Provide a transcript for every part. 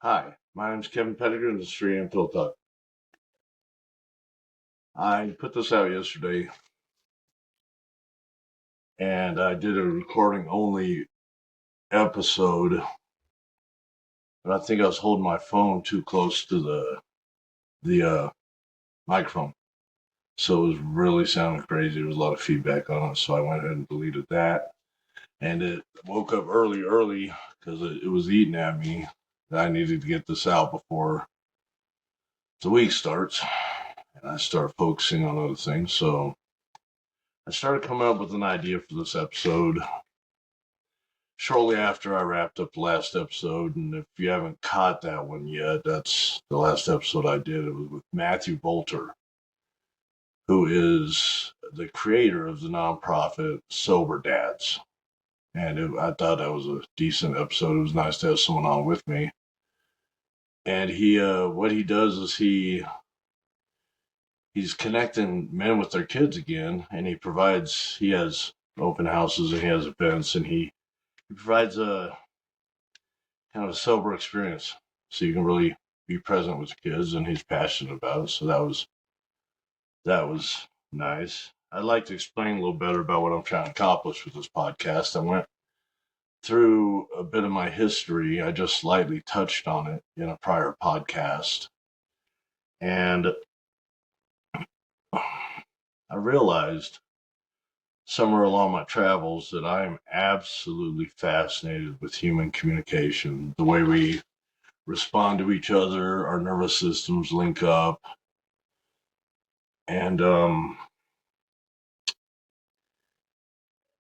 Hi, my name's Kevin Pettigrew, and this is Free and Pill Talk. I put this out yesterday, and I did a recording only episode, but I think I was holding my phone too close to the microphone, so it was really sounding crazy. There was a lot of feedback on it, so I went ahead and deleted that. And it woke up early because it was eating at me that I needed to get this out before the week starts, and I start focusing on other things. So I started coming up with an idea for this episode shortly after I wrapped up the last episode. And if you haven't caught that one yet, that's the last episode I did. It was with Matthew Bolter, who is the creator of the nonprofit Sober Dads. And I thought that was a decent episode. It was nice to have someone on with me. And what he does is he's connecting men with their kids again, and he has open houses and he has events, and he provides a kind of a sober experience, so you can really be present with the kids, and he's passionate about it. So that was nice. I'd like to explain a little better about what I'm trying to accomplish with this podcast. I went through a bit of my history. I just slightly touched on it in a prior podcast, and I realized somewhere along my travels that I am absolutely fascinated with human communication, the way we respond to each other, our nervous systems link up, and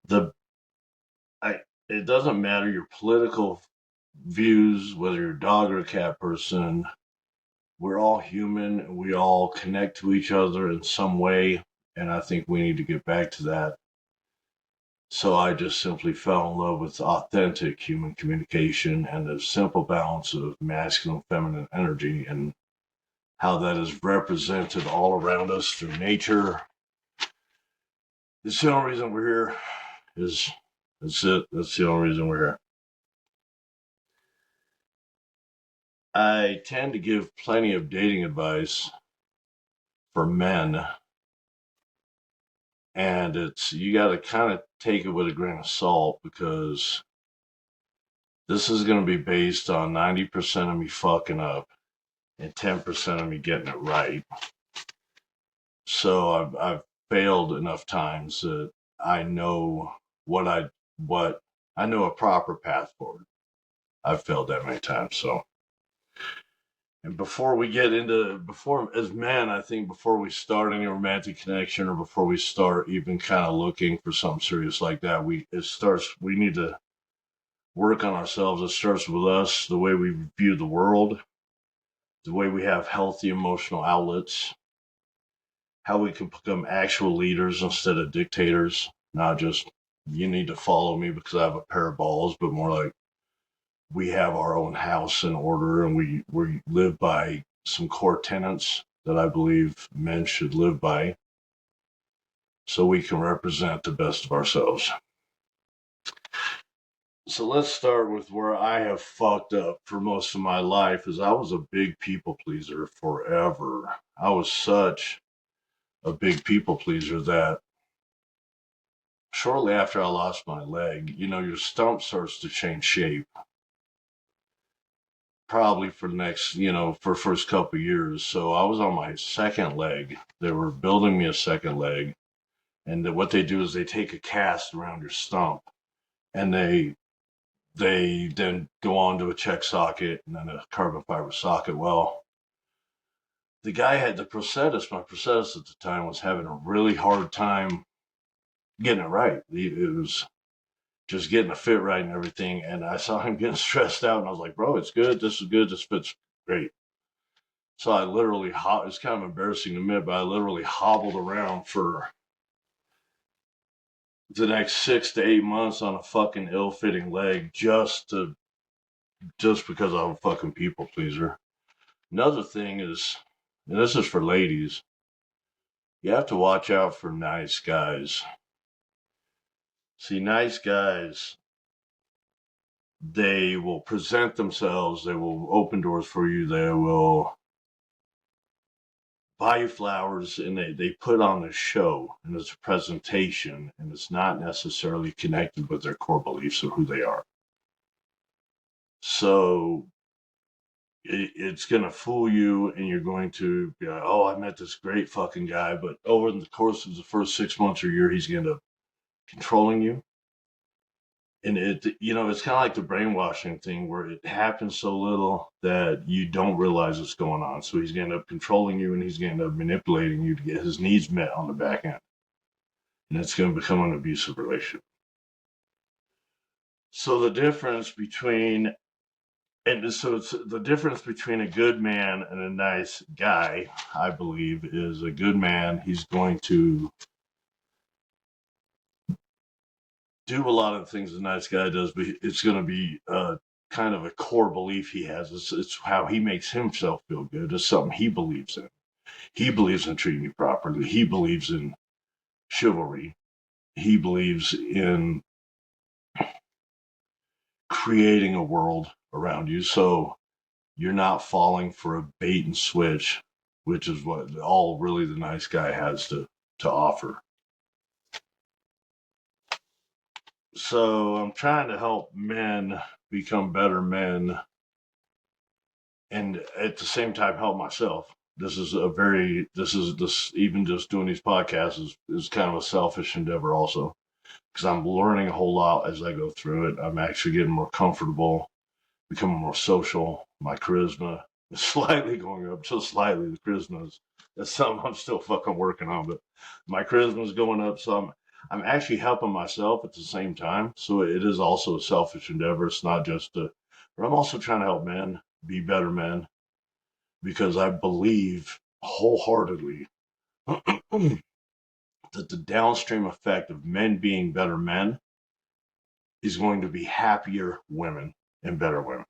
the I it doesn't matter your political views, whether you're a dog or a cat person. We're all human, and we all connect to each other in some way, and I think we need to get back to that. So I just simply fell in love with authentic human communication and the simple balance of masculine and feminine energy, and how that is represented all around us through nature. It's the only reason we're here. Is That's it. That's the only reason we're here. I tend to give plenty of dating advice for men, and it's you got to kind of take it with a grain of salt, because this is going to be based on 90% of me fucking up and 10% of me getting it right. So I've failed enough times that I know what I what I know a proper path forward. I've failed that many times. So, and before we get into, before as men, I think before we start any romantic connection, or before we start even kind of looking for something serious like that, we need to work on ourselves. It starts with us, the way we view the world, the way we have healthy emotional outlets, how we can become actual leaders instead of dictators, not just you need to follow me because I have a pair of balls, but more like we have our own house in order, and we live by some core tenets that I believe men should live by, so we can represent the best of ourselves. So let's start with where I have fucked up for most of my life. Is I was a big people pleaser forever. I was such a big people pleaser that shortly after I lost my leg, your stump starts to change shape. Probably for the next, for first couple of years. So I was on my second leg. They were building me a second leg, and what they do is they take a cast around your stump, and they then go on to a check socket and then a carbon fiber socket. Well, the guy had the prosthesis. My prosthesis at the time was having a really hard time getting it right. It was just getting a fit right and everything. And I saw him getting stressed out, and I was like, bro, it's good. This is good. This fits great. So I literally, it's kind of embarrassing to admit, but I literally hobbled around for the next 6 to 8 months on a fucking ill-fitting leg, just because I'm a fucking people pleaser. Another thing is, and this is for ladies, you have to watch out for nice guys. See, nice guys they will present themselves, they will open doors for you, they will buy you flowers, and they put on a show, and it's a presentation, and it's not necessarily connected with their core beliefs or who they are. So it's going to fool you, and you're going to be like, oh, I met this great fucking guy, but over the course of the first 6 months or year, he's going to end up controlling you. And it's kind of like the brainwashing thing where it happens so little that you don't realize what's going on. So he's going to end up controlling you, and he's going to end up manipulating you to get his needs met on the back end. And it's going to become an abusive relationship. So the difference between it's the difference between a good man and a nice guy, I believe, is a good man. He's going to do a lot of the things a nice guy does, but it's going to be kind of a core belief he has. It's how he makes himself feel good. It's something he believes in. He believes in treating you properly. He believes in chivalry. He believes in creating a world around you. So you're not falling for a bait and switch, which is what all really the nice guy has to offer. So I'm trying to help men become better men, and at the same time help myself. This even just doing these podcasts is kind of a selfish endeavor also, because I'm learning a whole lot as I go through it. I'm actually getting more comfortable, becoming more social. My charisma is slightly going up, just slightly. The charisma that's something I'm still fucking working on, but my charisma is going up. So I'm actually helping myself at the same time. So it is also a selfish endeavor. It's not just but I'm also trying to help men be better men, because I believe wholeheartedly that the downstream effect of men being better men is going to be happier women and better women.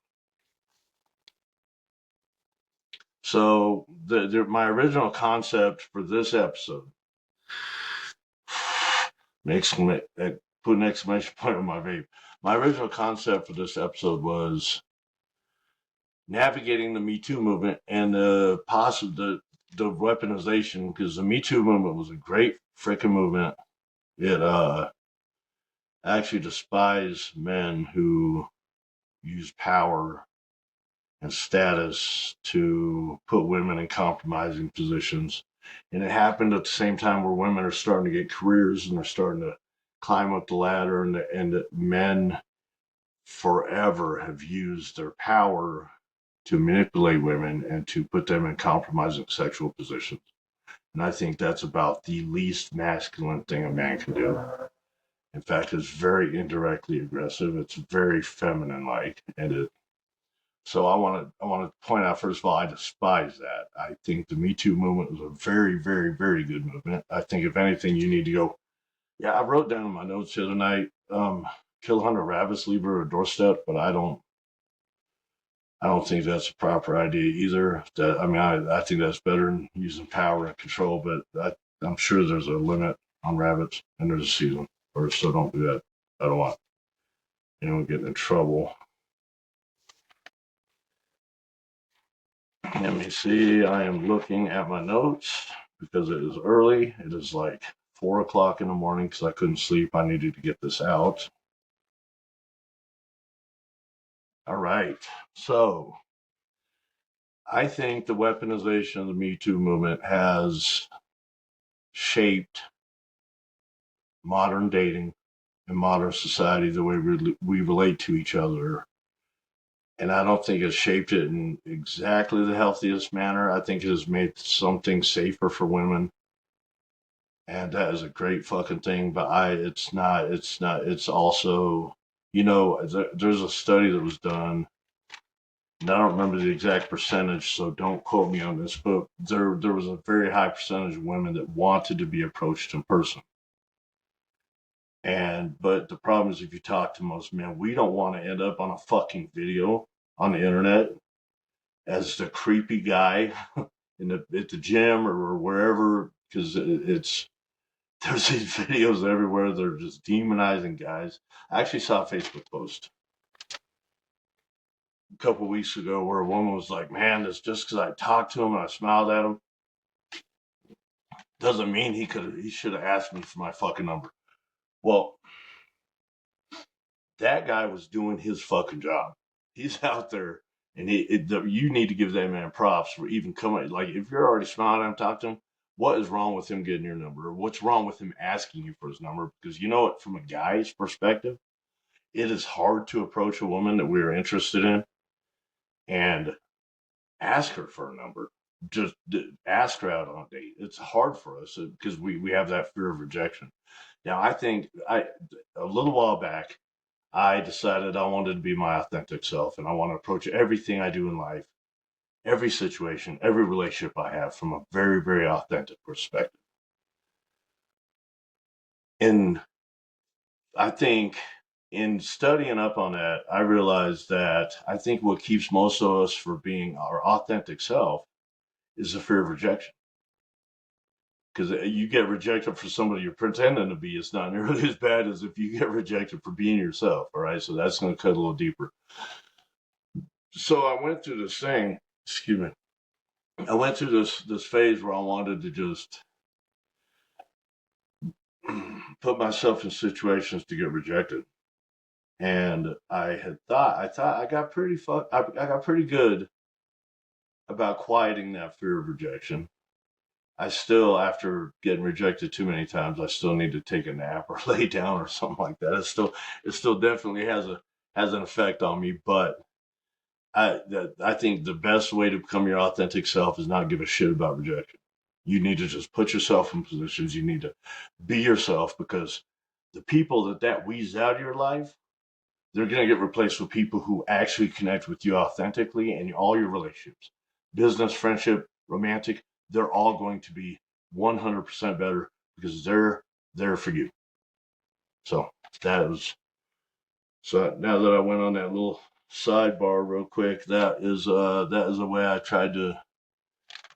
So my original concept for this episode, put an exclamation point on my vape. My original concept for this episode was navigating the Me Too movement and the weaponization, because the Me Too movement was a great freaking movement. It actually despised men who use power and status to put women in compromising positions. And it happened at the same time where women are starting to get careers and they're starting to climb up the ladder, and men forever have used their power to manipulate women and to put them in compromising sexual positions. And I think that's about the least masculine thing a man can do. In fact, it's very indirectly aggressive. It's very feminine-like, and so I want to point out, first of all, I despise that. I think the Me Too movement was a very, very, very good movement. I think if anything, you need to go. Yeah, I wrote down in my notes the other night, kill 100 rabbits, leave her a doorstep, but I don't think that's a proper idea either. I think that's better than using power and control, but I'm sure there's a limit on rabbits and there's a season, so don't do that. I don't want anyone getting in trouble. Let me see. I am looking at my notes because it is early. It is like 4 o'clock in the morning because I couldn't sleep. I needed to get this out. All right. So I think the weaponization of the Me Too movement has shaped modern dating and modern society, the way we relate to each other. And I don't think it's shaped it in exactly the healthiest manner. I think it has made something safer for women. And that is a great fucking thing, but it's also, there's a study that was done, and I don't remember the exact percentage, so don't quote me on this, but there was a very high percentage of women that wanted to be approached in person. But the problem is, if you talk to most men, we don't want to end up on a fucking video on the internet as the creepy guy at the gym or wherever, because there's these videos everywhere. They're just demonizing guys. I actually saw a Facebook post a couple of weeks ago where a woman was like, man, it's just because I talked to him and I smiled at him doesn't mean he should have asked me for my fucking number. Well, that guy was doing his fucking job. He's out there, and you need to give that man props for even coming. Like, if you're already smiling at him, talking to him, what is wrong with him getting your number? Or what's wrong with him asking you for his number? Because you know what, from a guy's perspective, it is hard to approach a woman that we're interested in and ask her for a number. Just ask her out on a date. It's hard for us because we have that fear of rejection. Now, I think a little while back, I decided I wanted to be my authentic self and I want to approach everything I do in life, every situation, every relationship I have from a very, very authentic perspective. And I think in studying up on that, I realized that I think what keeps most of us from being our authentic self is the fear of rejection. Because you get rejected for somebody you're pretending to be, it's not nearly as bad as if you get rejected for being yourself. All right. So that's going to cut a little deeper. So I went through this thing, excuse me. I went through this phase where I wanted to just put myself in situations to get rejected. And I got I got pretty good about quieting that fear of rejection. I still, after getting rejected too many times, I still need to take a nap or lay down or something like that. It still definitely has an effect on me. But I think the best way to become your authentic self is not give a shit about rejection. You need to just put yourself in positions. You need to be yourself, because the people that weeds out of your life, they're going to get replaced with people who actually connect with you authentically, and all your relationships, business, friendship, romantic, they're all going to be 100% better because they're there for you. So now that I went on that little sidebar real quick, that is the way I tried to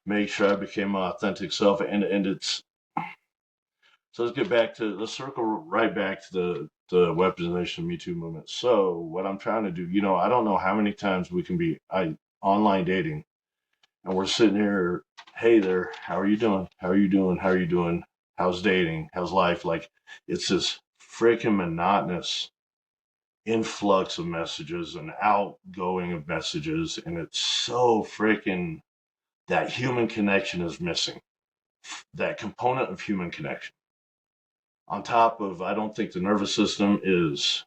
make sure I became my authentic self. And it's so let's circle right back to the weaponization of Me Too movement. So what I'm trying to do, I don't know how many times we can be online dating and we're sitting here, hey there, how are you doing? How are you doing? How are you doing? How's dating? How's life? Like, it's this freaking monotonous influx of messages and outgoing of messages, and it's so freaking, that human connection is missing, that component of human connection. On top of, I don't think the nervous system is,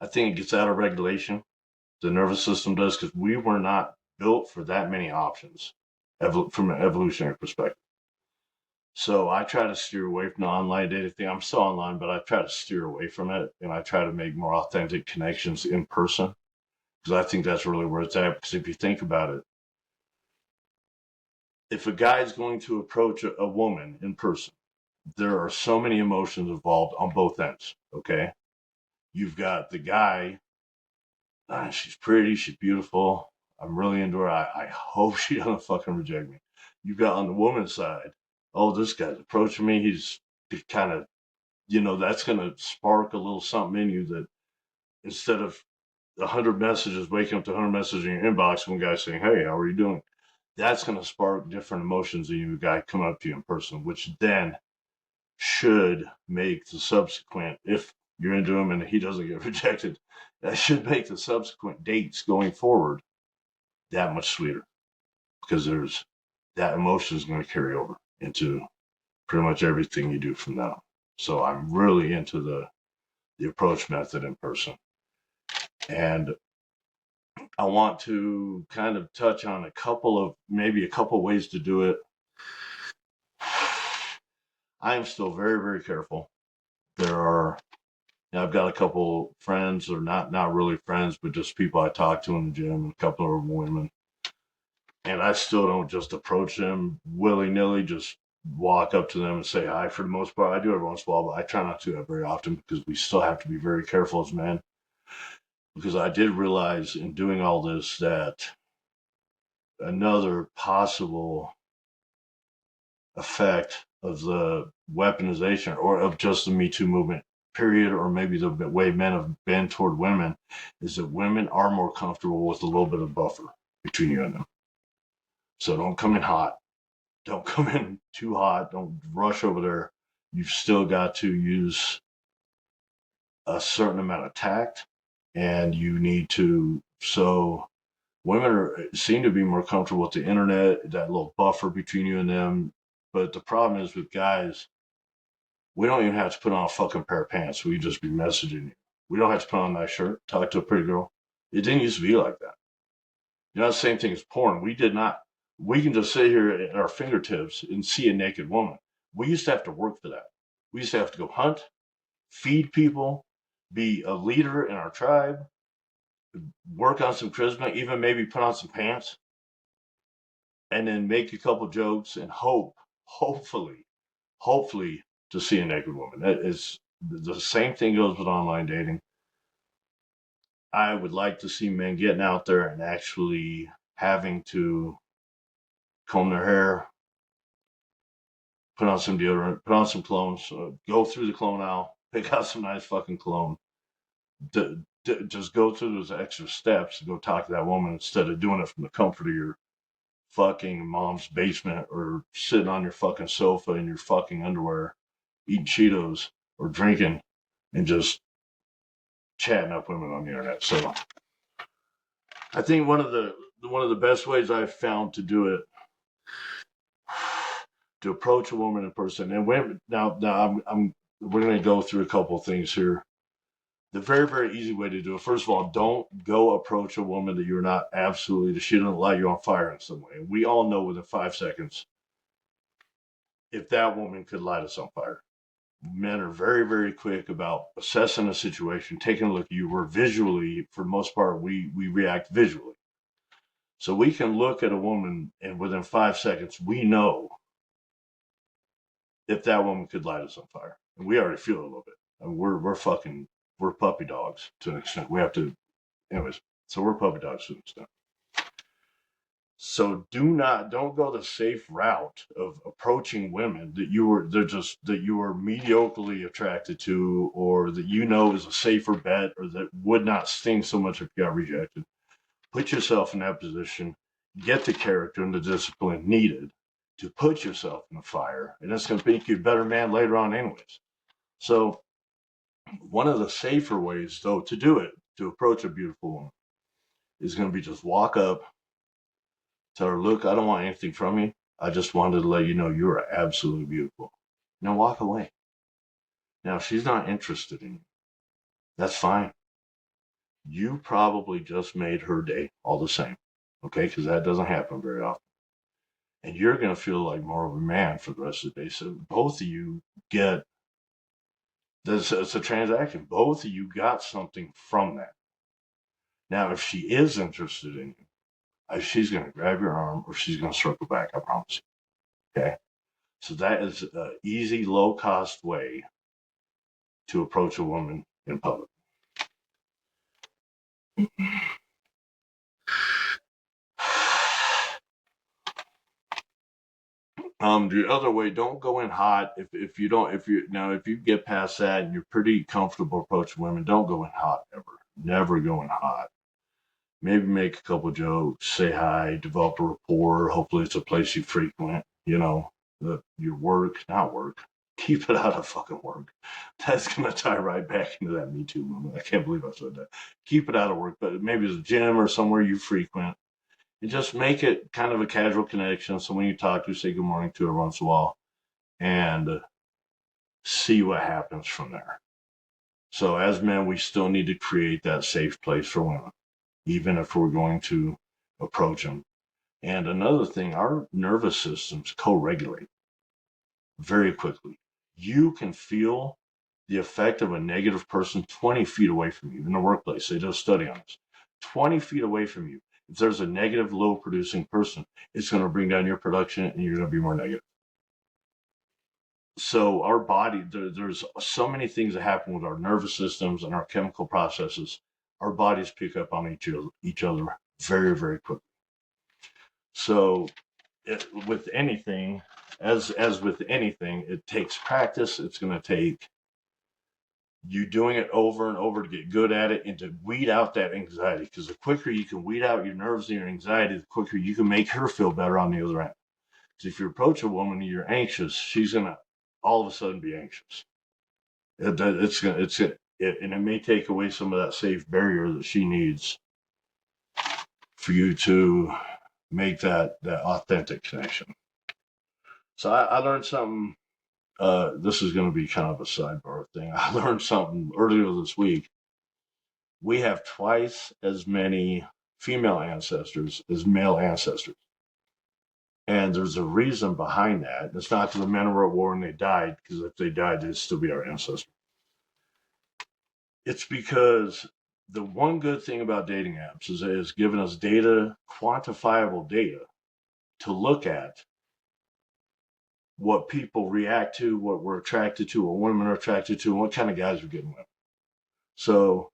I think it gets out of regulation. The nervous system does, because we were not built for that many options from an evolutionary perspective. So I try to steer away from the online dating thing. I'm still online, but I try to steer away from it, and I try to make more authentic connections in person, because I think that's really where it's at. Because if you think about it, if a guy's going to approach a woman in person, there are so many emotions involved on both ends. Okay. You've got the guy, she's pretty, she's beautiful, I'm really into her, I hope she doesn't fucking reject me. You've got on the woman's side, oh, this guy's approaching me, he's kind of, that's going to spark a little something in you, that instead of 100 messages, waking up to 100 messages in your inbox, one guy saying, hey, how are you doing? That's going to spark different emotions in you, a guy coming up to you in person, which then should make the subsequent, if you're into him and he doesn't get rejected, that should make the subsequent dates going forward that much sweeter, because there's that emotion is going to carry over into pretty much everything you do from now. So I'm really into the approach method in person. And I want to kind of touch on a couple ways to do it. I am still very, very careful. I've got a couple friends, or not really friends, but just people I talk to in the gym, and a couple of women. And I still don't just approach them willy-nilly, just walk up to them and say hi. For the most part, I do every once in a while, but I try not to do that very often, because we still have to be very careful as men. Because I did realize in doing all this that another possible effect of the weaponization, or of just the Me Too movement period, or maybe the way men have been toward women, is that women are more comfortable with a little bit of buffer between you and them. So don't come in hot. Don't come in too hot. Don't rush over there. You've still got to use a certain amount of tact, and you need to. So seem to be more comfortable with the internet, that little buffer between you and them. But the problem is with guys, we don't even have to put on a fucking pair of pants. We just be messaging you. We don't have to put on a nice shirt, talk to a pretty girl. It didn't used to be like that. You know, the same thing as porn. We did not. We can just sit here at our fingertips and see a naked woman. We used to have to work for that. We used to have to go hunt, feed people, be a leader in our tribe, work on some charisma, even maybe put on some pants, and then make a couple jokes and hopefully, to see a naked woman. That is the same thing goes with online dating. I would like to see men getting out there and actually having to comb their hair, put on some deodorant, put on some cologne, go through the cologne aisle, pick out some nice fucking cologne, just go through those extra steps to go talk to that woman instead of doing it from the comfort of your fucking mom's basement or sitting on your fucking sofa in your fucking underwear, eating Cheetos or drinking and just chatting up women on the internet. So I think one of the best ways I've found to do it, to approach a woman in person, and women now we're going to go through a couple of things here. The very, very easy way to do it, first of all, don't go approach a woman that you're not absolutely, that she doesn't light you on fire in some way. We all know within 5 seconds if that woman could light us on fire. Men are very, very quick about assessing a situation, taking a look at you. We're visually, for the most part, we react visually. So we can look at a woman and within 5 seconds, we know if that woman could light us on fire. And we already feel it a little bit. And we're puppy dogs to an extent. We have to, anyways, so we're puppy dogs to an extent. So don't go the safe route of approaching women that you were mediocrely attracted to, or that you know is a safer bet, or that would not sting so much if you got rejected. Put yourself in that position, get the character and the discipline needed to put yourself in the fire, and it's going to make you a better man later on anyways. So one of the safer ways, though, to do it, to approach a beautiful woman, is going to be just walk up, tell her, look, I don't want anything from you. I just wanted to let you know you are absolutely beautiful. Now walk away. Now, if she's not interested in you, that's fine. You probably just made her day all the same, okay? Because that doesn't happen very often. And you're going to feel like more of a man for the rest of the day. So both of you get this. It's a transaction. Both of you got something from that. Now, if she is interested in you, she's going to grab your arm or she's going to circle back. I promise you. Okay. So that is an easy, low-cost way to approach a woman in public. The other way, don't go in hot. If you get past that and you're pretty comfortable approaching women, don't go in hot ever. Never go in hot. Maybe make a couple jokes, say hi, develop a rapport. Hopefully it's a place you frequent, your work, not work. Keep it out of fucking work. That's going to tie right back into that Me Too movement. I can't believe I said that. Keep it out of work, but maybe it's a gym or somewhere you frequent. And just make it kind of a casual connection. So when you talk to, say good morning to her once in a while and see what happens from there. So as men, we still need to create that safe place for women, even if we're going to approach them. And another thing, our nervous systems co-regulate very quickly. You can feel the effect of a negative person 20 feet away from you in the workplace. They did a study on this. 20 feet away from you. If there's a negative, low producing person, it's going to bring down your production and you're going to be more negative. So our body, there's so many things that happen with our nervous systems and our chemical processes. Our bodies pick up on each other very, very quickly. So with anything, as with anything, it takes practice. It's going to take You doing it over and over to get good at it and to weed out that anxiety. Because the quicker you can weed out your nerves and your anxiety, the quicker you can make her feel better on the other end. Because if you approach a woman and you're anxious, she's gonna all of a sudden be anxious. And it may take away some of that safe barrier that she needs for you to make that authentic connection. So I learned something. This is going to be kind of a sidebar thing. I learned something earlier this week. We have twice as many female ancestors as male ancestors. And there's a reason behind that. It's not because the men were at war and they died, because if they died, they'd still be our ancestors. It's because the one good thing about dating apps is it's given us data, quantifiable data, to look at what people react to, what we're attracted to, what women are attracted to, and what kind of guys we're getting with. So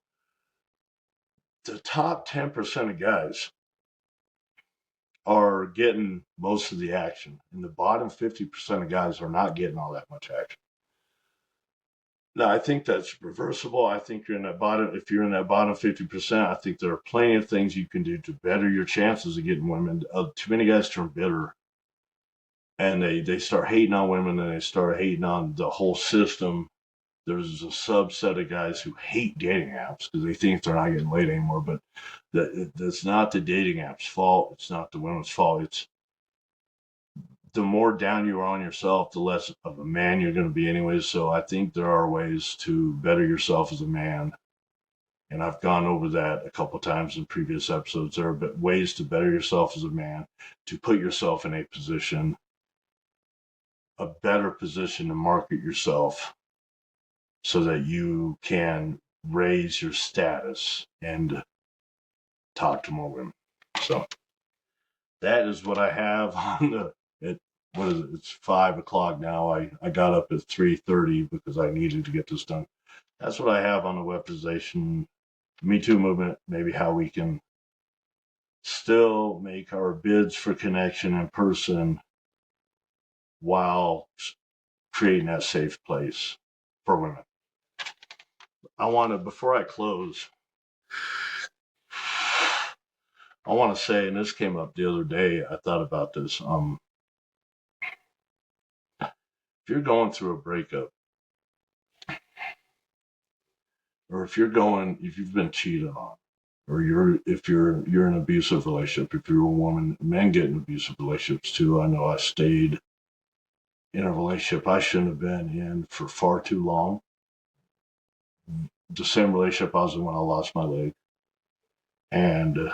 the top 10% of guys are getting most of the action, and the bottom 50% of guys are not getting all that much action. Now, I think that's reversible. I think you're in that bottom. If you're in that bottom 50%, I think there are plenty of things you can do to better your chances of getting women. Too many guys turn bitter, and they start hating on women, and they start hating on the whole system. There's a subset of guys who hate dating apps because they think they're not getting laid anymore. But that's not the dating app's fault. It's not the women's fault. It's the more down you are on yourself, the less of a man you're going to be anyways. So I think there are ways to better yourself as a man. And I've gone over that a couple times in previous episodes. There are ways to better yourself as a man, to put yourself in a position, a better position to market yourself so that you can raise your status and talk to more women. So that is what I have on what is it? It's 5 o'clock now. I got up at 3:30 because I needed to get this done. That's what I have on the weaponization Me Too movement. Maybe how we can still make our bids for connection in person while creating that safe place for women. I want to, before I close, I want to say, and this came up the other day, I thought about this. If you're going through a breakup, or if you've been cheated on, or if you're in an abusive relationship, if you're a woman, men get in abusive relationships too. I know I stayed in a relationship I shouldn't have been in for far too long. The same relationship I was in when I lost my leg. And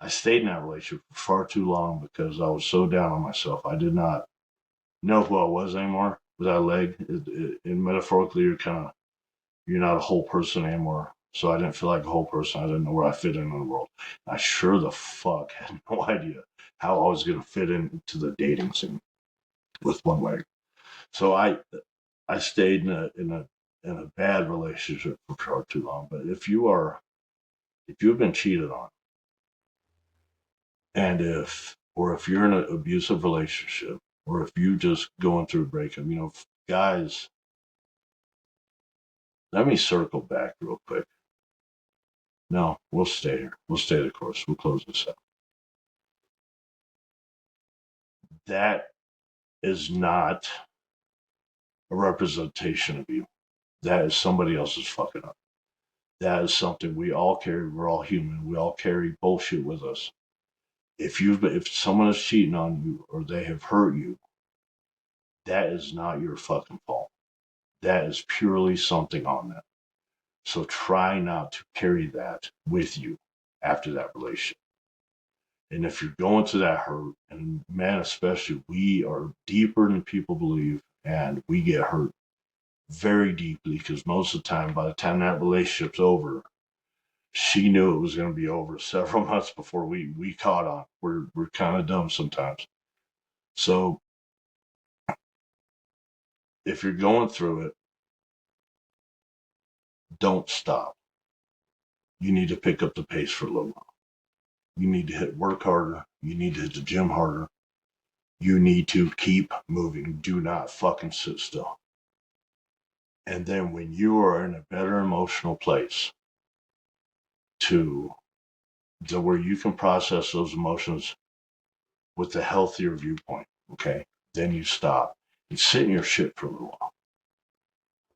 I stayed in that relationship for far too long because I was so down on myself. I did not know who I was anymore with that leg. And metaphorically, you're not a whole person anymore. So I didn't feel like a whole person. I didn't know where I fit in the world. I sure the fuck had no idea how I was going to fit into the dating scene with one leg. So I stayed in a bad relationship for far too long. But if you've been cheated on, and if you're in an abusive relationship, or if you just going through a breakup, guys, let me circle back real quick. No, we'll stay here. We'll stay the course. We'll close this out. That is not a representation of you. That is somebody else's fucking up. That is something we all carry. We're all human. We all carry bullshit with us. If someone is cheating on you or they have hurt you, that is not your fucking fault. That is purely something on them. So try not to carry that with you after that relationship. And if you're going through that hurt, and men especially, we are deeper than people believe, and we get hurt very deeply because most of the time, by the time that relationship's over, she knew it was going to be over several months before we caught on. We're kind of dumb sometimes. So if you're going through it, don't stop. You need to pick up the pace for a little while. You need to work harder. You need to hit the gym harder. You need to keep moving. Do not fucking sit still. And then when you are in a better emotional place to where you can process those emotions with a healthier viewpoint, okay, then you stop and sit in your shit for a little while.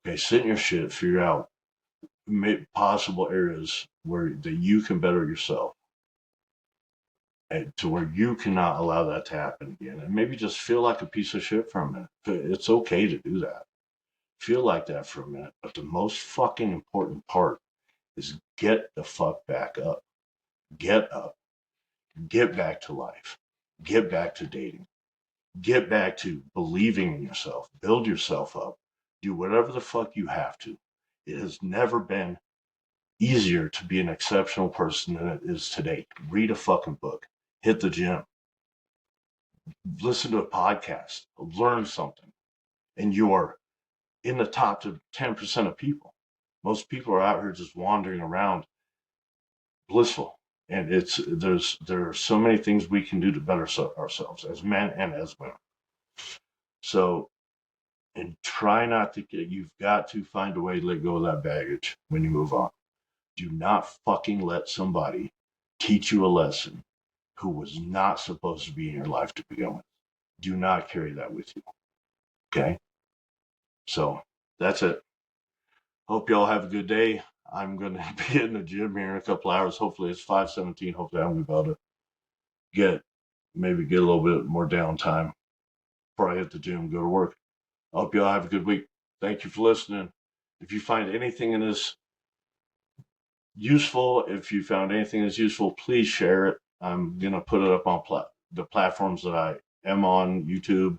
Okay, sit in your shit, figure out possible areas where that you can better yourself, and to where you cannot allow that to happen again. And maybe just feel like a piece of shit for a minute. It's okay to do that. Feel like that for a minute. But the most fucking important part is get the fuck back up. Get up. Get back to life. Get back to dating. Get back to believing in yourself. Build yourself up. Do whatever the fuck you have to. It has never been easier to be an exceptional person than it is today. Read a fucking book. Hit the gym. Listen to a podcast. Learn something. And you are in the top to 10% of people. Most people are out here just wandering around blissful. And there are so many things we can do to better ourselves as men and as women. So, and try not to you've got to find a way to let go of that baggage when you move on. Do not fucking let somebody teach you a lesson who was not supposed to be in your life to begin with. Do not carry that with you. Okay? So that's it. Hope y'all have a good day. I'm going to be in the gym here in a couple hours. Hopefully it's 5:17. Hopefully I'm about to get a little bit more downtime before I hit the gym and go to work. I hope y'all have a good week. Thank you for listening. If you find anything in this useful, if you found anything that's useful, please share it. I'm going to put it up on the platforms that I am on, YouTube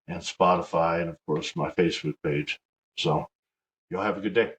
and Spotify, and of course my Facebook page. So y'all have a good day.